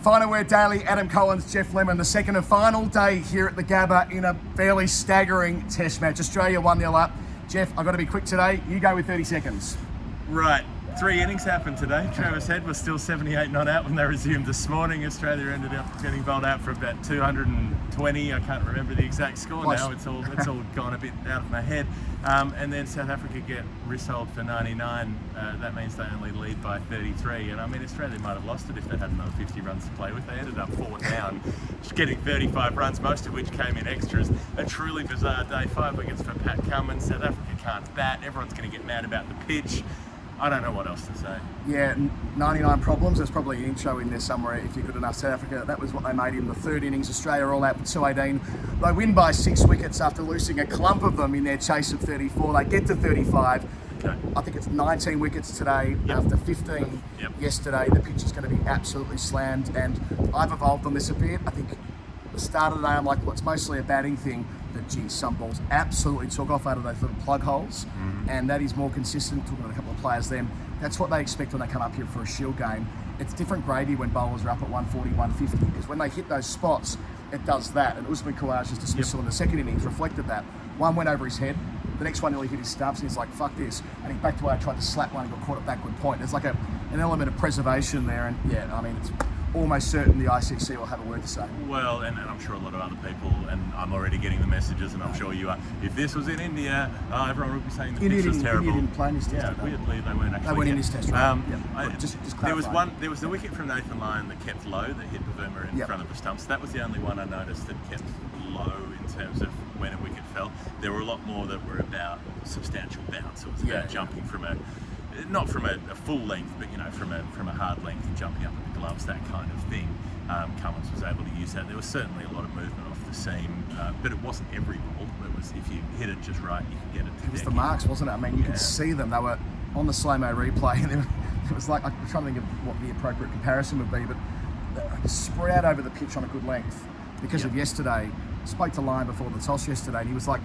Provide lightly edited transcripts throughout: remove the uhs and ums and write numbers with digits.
Final Word Daily, Adam Collins, Jeff Lemon, the second and final day here at the Gabba in a fairly staggering test match. Australia 1-0 up. Jeff, I've got to be quick today. You go with 30 seconds. Right. 3 innings happened today. Travis Head was still 78 not out when they resumed this morning. Australia ended up getting bowled out for about 220. I can't remember the exact score now. It's all gone a bit out of my head. And then South Africa get wrist-holed for 99. That means they only lead by 33. And I mean, Australia might have lost it if they had another 50 runs to play with. They ended up 4 down, getting 35 runs, most of which came in extras. A truly bizarre day. 5 wickets for Pat Cummins. South Africa can't bat. Everyone's going to get mad about the pitch. I don't know what else to say. Yeah, 99 problems. There's probably an intro in there somewhere if you're good enough. South Africa, that was what they made in the third innings. Australia all out for 218. They win by 6 wickets after losing a clump of them in their chase of 34. They get to 35. Okay. I think it's 19 wickets today after 15 yesterday. The pitch is going to be absolutely slammed, and I've evolved on this a bit. I think at the start of the day, I'm like, well, it's mostly a batting thing. But geez, some balls absolutely took off out of those little plug holes, and that is more consistent. Talking to a couple of players then, that's what they expect when they come up here for a Shield game. It's different gravy when bowlers are up at 140, 150, because when they hit those spots, it does that. And Usman Khawaja's dismissal in the second innings reflected that. One went over his head, the next one nearly hit his stumps, and he's like, fuck this. And he backed away, tried to slap one and got caught at backward point. There's like an element of preservation there, and yeah, I mean, it's almost certain the ICC will have a word to say. Well, and I'm sure a lot of other people, and I'm already getting the messages, and I'm sure you are. If this was in India, everyone would be saying the pitch was terrible. India didn't play in this test. Yeah, weirdly they weren't actually. They weren't in this test, right? Just there was the wicket from Nathan Lyon that kept low, that hit Bavuma in front of the stumps. That was the only one I noticed that kept low in terms of when a wicket fell. There were a lot more that were about substantial bounce. It was about jumping from not from a full length, but from a hard length and jumping up at the gloves, that kind of thing. Cummins was able to use that. There was certainly a lot of movement off the seam, but it wasn't every ball. It was, if you hit it just right, you could get it to It was the marks, wasn't it? I mean, you could see them. They were on the slow-mo replay, and it was like, I'm trying to think of what the appropriate comparison would be, but spread out over the pitch on a good length. Because of yesterday, I spoke to Lyon before the toss yesterday, and he was like,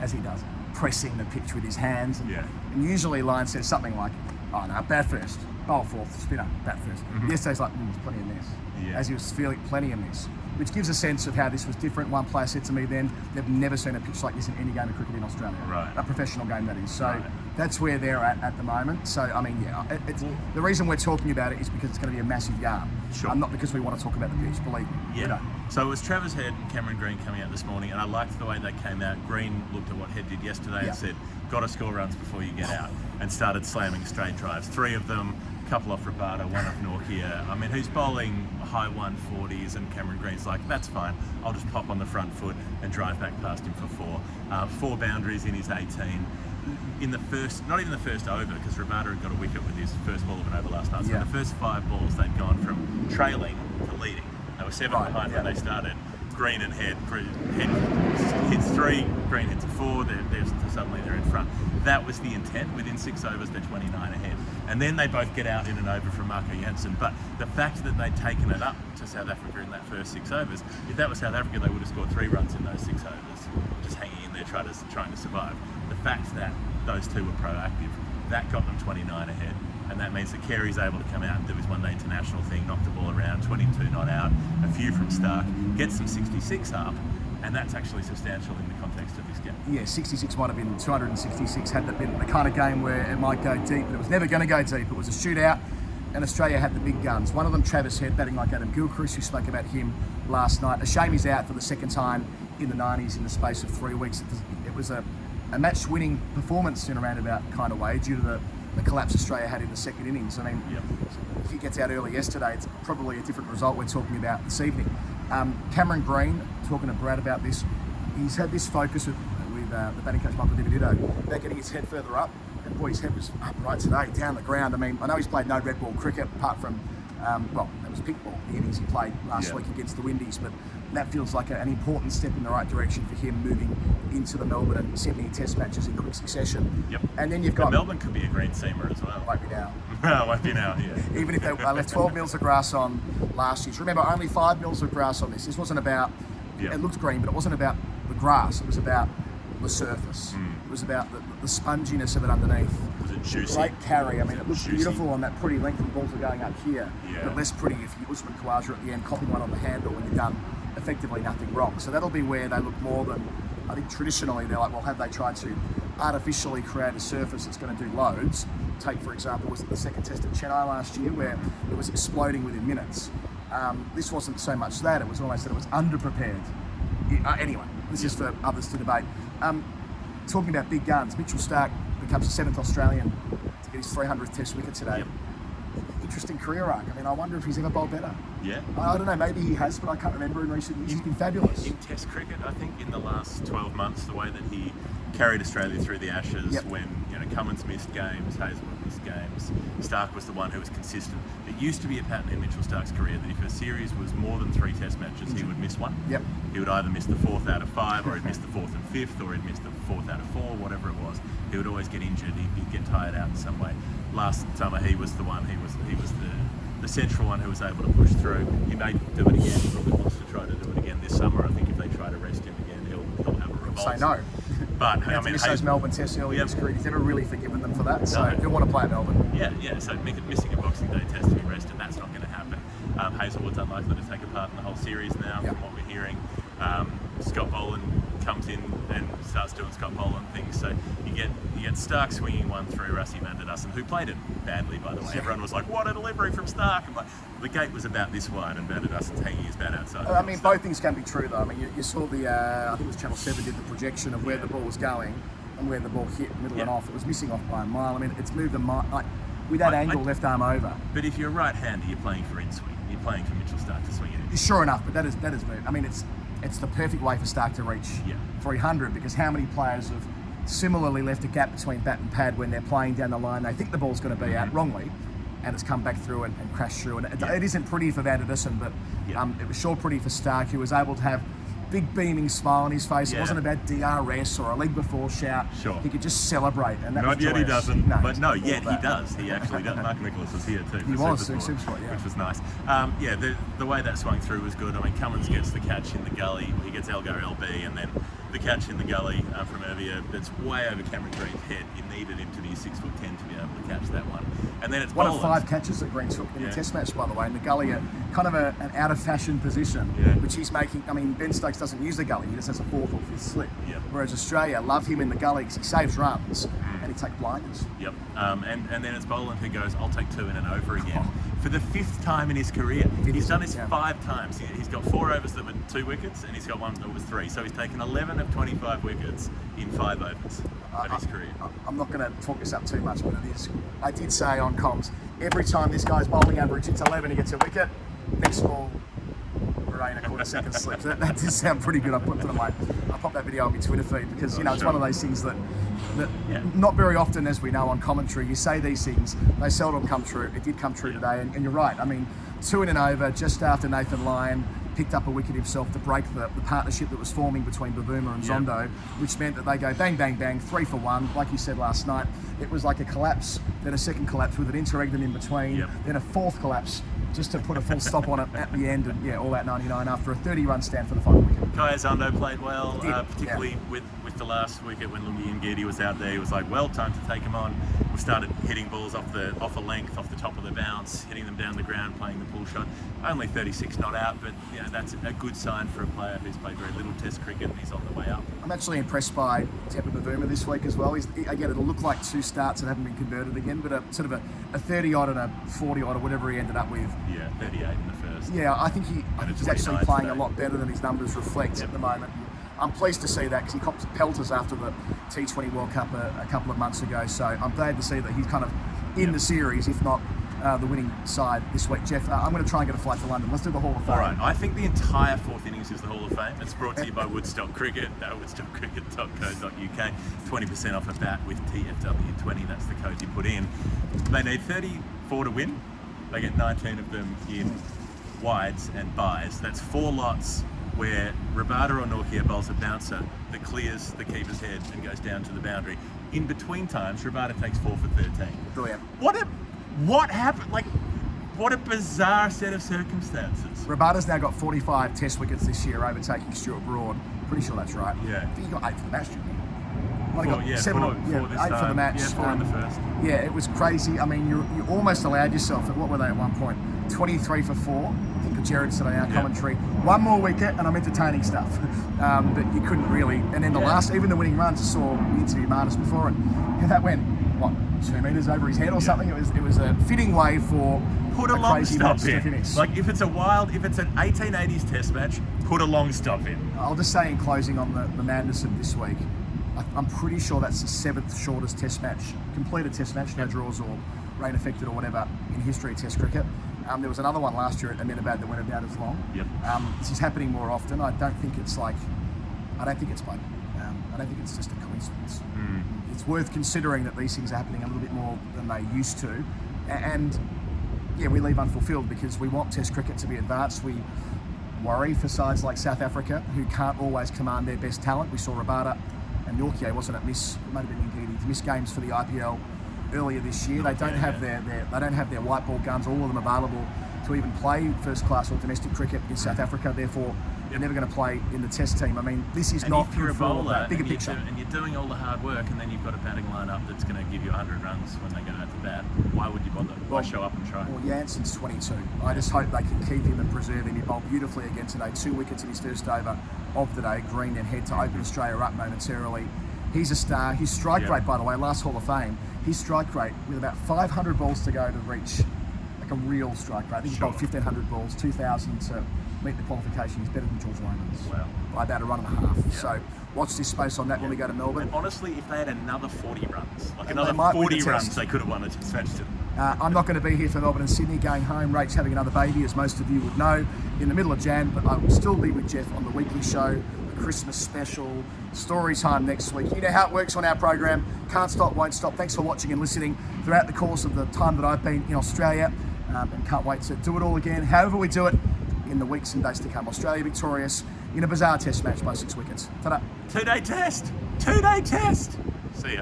as he does, pressing the pitch with his hands. And usually Lyon says something like, oh no, bat first, bowl fourth, spinner, bat first. Yesterday's like, there's plenty in this. As he was feeling plenty in this, which gives a sense of how this was different. One player said to me then, they've never seen a pitch like this in any game of cricket in Australia. Right. A professional game, that is. So that's where they're at the moment. So, I mean, it's the reason we're talking about it is because it's going to be a massive yarn. Sure. Not because we want to talk about the pitch, believe me. Yeah. So it was Travis Head and Cameron Green coming out this morning, and I liked the way they came out. Green looked at what Head did yesterday and said, got to score runs before you get out, and started slamming straight drives. 3 of them, a couple off Rabada, 1 off Norkia. I mean, who's bowling high 140s, and Cameron Green's like, that's fine, I'll just pop on the front foot and drive back past him for 4. 4 boundaries in his 18. In the first, not even the first over, because Rabada had got a wicket with his first ball of an over last night. So in the first 5 balls, they'd gone from trailing to leading. They were 7 behind when they started. Green and Head hits 3, Green hits a 4, suddenly they're in front. That was the intent. Within 6 overs, they're 29 ahead. And then they both get out in an over from Marco Jansen. But the fact that they'd taken it up to South Africa in that first 6 overs, if that was South Africa, they would have scored 3 runs in those 6 overs, just hanging in there trying to survive. The fact that those 2 were proactive, that got them 29 ahead. And that means that Carey's able to come out and do his one-day international thing, knock the ball around, 22 not out, a few from Stark, gets them 66 up, and that's actually substantial in the context of this game. Yeah, 66 might have been 266 had that been the kind of game where it might go deep, but it was never going to go deep. It was a shootout, and Australia had the big guns. One of them, Travis Head, batting like Adam Gilchrist, who spoke about him last night. A shame he's out for the second time in the 90s in the space of 3 weeks. It was a match-winning performance in a roundabout kind of way due to the collapse Australia had in the second innings. I mean, if he gets out early yesterday, it's probably a different result we're talking about this evening. Cameron Green, talking to Brad about this, he's had this focus with the batting coach Michael Dividito about getting his head further up, and boy, his head was up right today, down the ground. I mean, I know he's played no red ball cricket apart from, that was pink ball, the innings he played last week against the Windies, but that feels like an important step in the right direction for him moving into the Melbourne and Sydney test matches in quick succession. And then you've got... Melbourne could be a green seamer as well. Won't be now. No, won't be now, Even if they left 12 mils of grass on last year. So remember, only 5 mils of grass on this. This wasn't about... It looked green, but it wasn't about the grass. It was about the surface. It was about the sponginess of it underneath. Was it juicy? Great carry. I mean, it looked Juicy. beautiful on that pretty length. The balls are going up here, Yeah. but less pretty if you Usman Khawaja at the end, copying one on the handle when you've done effectively nothing wrong. So that'll be where they look more than, I think traditionally they're like, well, have they tried to artificially create a surface that's going to do loads? Take, for example, was it the second test at Chennai last year where it was exploding within minutes? This wasn't so much that, it was almost that it was underprepared. Anyway, this is for others to debate. Talking about big guns, Mitchell Starc becomes the 7th Australian to get his 300th test wicket today. Yep. Interesting career arc. I mean, I wonder if he's ever bowled better. Yeah. I don't know, maybe he has, but I can't remember in recent years. He's been fabulous. In Test cricket, I think in the last 12 months, the way that he carried Australia through the Ashes, Yep. when Cummins missed games, Hazelwood missed games, Starc was the one who was consistent. It used to be a pattern in Mitchell Starc's career that if a series was more than 3 Test matches, he would miss one. Yep. He would either miss the 4th out of 5, or he'd miss the 4th and 5th, or he'd miss the 4th out of 4, whatever it was. He would always get injured. He'd get tired out in some way. Last summer, he was the one. He was the central one who was able to push through. He may do it again. He probably wants to try to do it again this summer. I think if they try to rest him again, he'll have a revolt. Say no. But I mean, miss those Melbourne tests early in his career. He's never really forgiven them for that. So No. he'll want to play at Melbourne. Yeah. So missing a Boxing Day test to be rested, that's not going to happen. Hazelwood's unlikely to take a part in the whole series now, Yep. from what we're hearing. Scott Boland comes in and starts doing Scott Boland things. So you get Starc swinging one through Rassi Mandandasan, who played it badly, by the way. Everyone was like, "What a delivery from Starc!" And like, the gate was about this wide, and Mandandasan's hanging his bat outside. I mean, both things can be true, though. I mean, you saw I think it was Channel 7 did the projection of where the ball was going and where the ball hit, middle and off. It was missing off by a mile. I mean, it's moved a mile. Like, with that angle, left arm over. But if you're a right-hander, you're playing for in-swing. You're playing for Mitchell Starc to swing it. Sure enough, but that is moved. I mean, it's the perfect way for Starc to reach 300, because how many players have similarly left a gap between bat and pad when they're playing down the line? They think the ball's going to be out wrongly, and it's come back through and crashed through. And it isn't pretty for Van der Dussen, but it was sure pretty for Starc, who was able to have big beaming smile on his face. It wasn't about DRS or a leg before shout. Sure. He could just celebrate, and that Not was yet he joyous. doesn't, No, but no, all yet he that. does. He actually does. Mark Nicholas was here too. He for was, Supersport, Supersport, yeah. which was nice. The way that swung through was good. I mean, Cummins gets the catch in the gully. He gets Elgo LB, and then the catch in the gully from Irvia that's way over Cameron Green's head. You needed him to be 6'10" to be able to catch that one. And then it's One of Boland. 5 catches that Green took in the Test match, by the way, in the gully, kind of an out-of-fashion position, which he's making. I mean, Ben Stokes doesn't use the gully; he just has a 4th or 5th slip. Yep. Whereas Australia love him in the gully because he saves runs and he takes blinders. Yep. And then it's Boland who goes, "I'll take 2 in and over again." For the 5th time in his career. He's done this 5 times. He's got 4 overs that were 2 wickets, and he's got 1 that was 3. So he's taken 11 of 25 wickets in 5 overs of his career. I'm not going to talk this up too much, but it is. I did say on comms, every time this guy's bowling average hits 11, he gets a wicket. Next ball, we're 8 1/4 second slip. So that does sound pretty good. I popped that video on my Twitter feed because it's one of those things that not very often, as we know on commentary, you say these things, they seldom come true. It did come true today, and you're right. I mean, 2 in and over just after Nathan Lyon picked up a wicket himself to break the partnership that was forming between Bavuma and Zondo, which meant that they go bang, bang, bang, 3 for 1. Like you said last night, it was like a collapse, then a second collapse with an interregnum in between, then a 4th collapse just to put a full stop on it at the end, and all out 99 after a 30-run stand for the final wicket. Kaya Zondo played well, particularly with the last wicket when Lungi Ngidi was out there. He was like, well, time to take him on. We started hitting balls off a length, off the top of the bounce, hitting them down the ground, playing the pull shot. Only 36 not out, but that's a good sign for a player who's played very little Test cricket, and he's on the way up. I'm actually impressed by Tepa Bavuma this week as well. Again, it'll look like 2 starts that haven't been converted again, but a sort of a 30-odd and a 40-odd or whatever he ended up with. Yeah, 38 in the first. Yeah, I think he's actually playing a lot better than his numbers reflect at the moment. I'm pleased to see that because he copped pelters after the T20 World Cup a couple of months ago. So I'm glad to see that he's kind of in the series, if not the winning side this week. Jeff, I'm going to try and get a flight to London. Let's do the Hall of Fame. All right, I think the entire 4th innings is the Hall of Fame. It's brought to you by Woodstock Cricket, woodstockcricket.co.uk. 20% off a bat with TFW20. That's the code you put in. They need 34 to win. They get 19 of them in wides and byes. That's 4 lots where Rabada or Norkia bowls a bouncer that clears the keeper's head and goes down to the boundary. In between times, Rabada takes 4 for 13. Brilliant. What happened? Like, what a bizarre set of circumstances. Rabada's now got 45 Test wickets this year, overtaking Stuart Broad. Pretty sure that's right. Yeah. I think he got 8 for the match, didn't he? Might have got seven or eight for the match. Yeah, 4 in the first. Yeah, it was crazy. I mean, you almost allowed yourself, what were they at one point? 23 for 4. I think Jared said on our commentary, one more wicket and I'm entertaining stuff. But you couldn't really. And then the last, even the winning runs, I saw the interview Marnus before, and that went, what, 2 metres over his head or something? It was a fitting way for put a long crazy stop match to in. finish. Like if it's an 1880s test match, put a long stop in. I'll just say in closing on the madness of this week, I'm pretty sure that's the 7th shortest test match, completed test match, no draws or rain affected or whatever, in history of test cricket. There was another one last year at Ahmedabad that went about as long. Yep. This is happening more often. I don't think it's by, I don't think it's just a coincidence. It's worth considering that these things are happening a little bit more than they used to. And yeah, we leave unfulfilled because we want test cricket to be advanced. We worry for sides like South Africa who can't always command their best talent. We saw Rabada and Nortje, wasn't it? It might have been Ngidi, miss games for the IPL earlier this year. They don't have their white ball guns, all of them available to even play first class or domestic cricket in South Africa. Therefore, they're never going to play in the test team. I mean, this is not if you're a bowler bigger picture. and you're doing all the hard work, and then you've got a batting lineup that's going to give you 100 runs when they go out to bat. Why would you bother? Why show up and try? Well, Jansen's 22. I just hope they can keep him and preserve him. He bowled beautifully again today. 2 wickets in his first over of the day. Green and head to open Australia up momentarily. He's a star. His strike rate, by the way, last Hall of Fame, his strike rate with about 500 balls to go to reach like a real strike rate. I think he bowled 1,500 balls, 2,000 to meet the qualification. He's better than George Lehman's. Wow. By about a run and a half. Yeah. So watch this space on that when we go to Melbourne. And honestly, if they had another 40 runs, like And another they might win 40 the runs, test. they could have won the test match today. I'm not going to be here for Melbourne and Sydney. Going home, Rach's having another baby, as most of you would know, in the middle of Jan, but I will still be with Jeff on the weekly show, the Christmas special, story time next week. You know how it works on our program. Can't stop, won't stop. Thanks for watching and listening throughout the course of the time that I've been in Australia, and can't wait to do it all again, however we do it, in the weeks and days to come. Australia victorious in a bizarre test match by 6 wickets. Ta-da. 2-day test. 2-day test. See ya.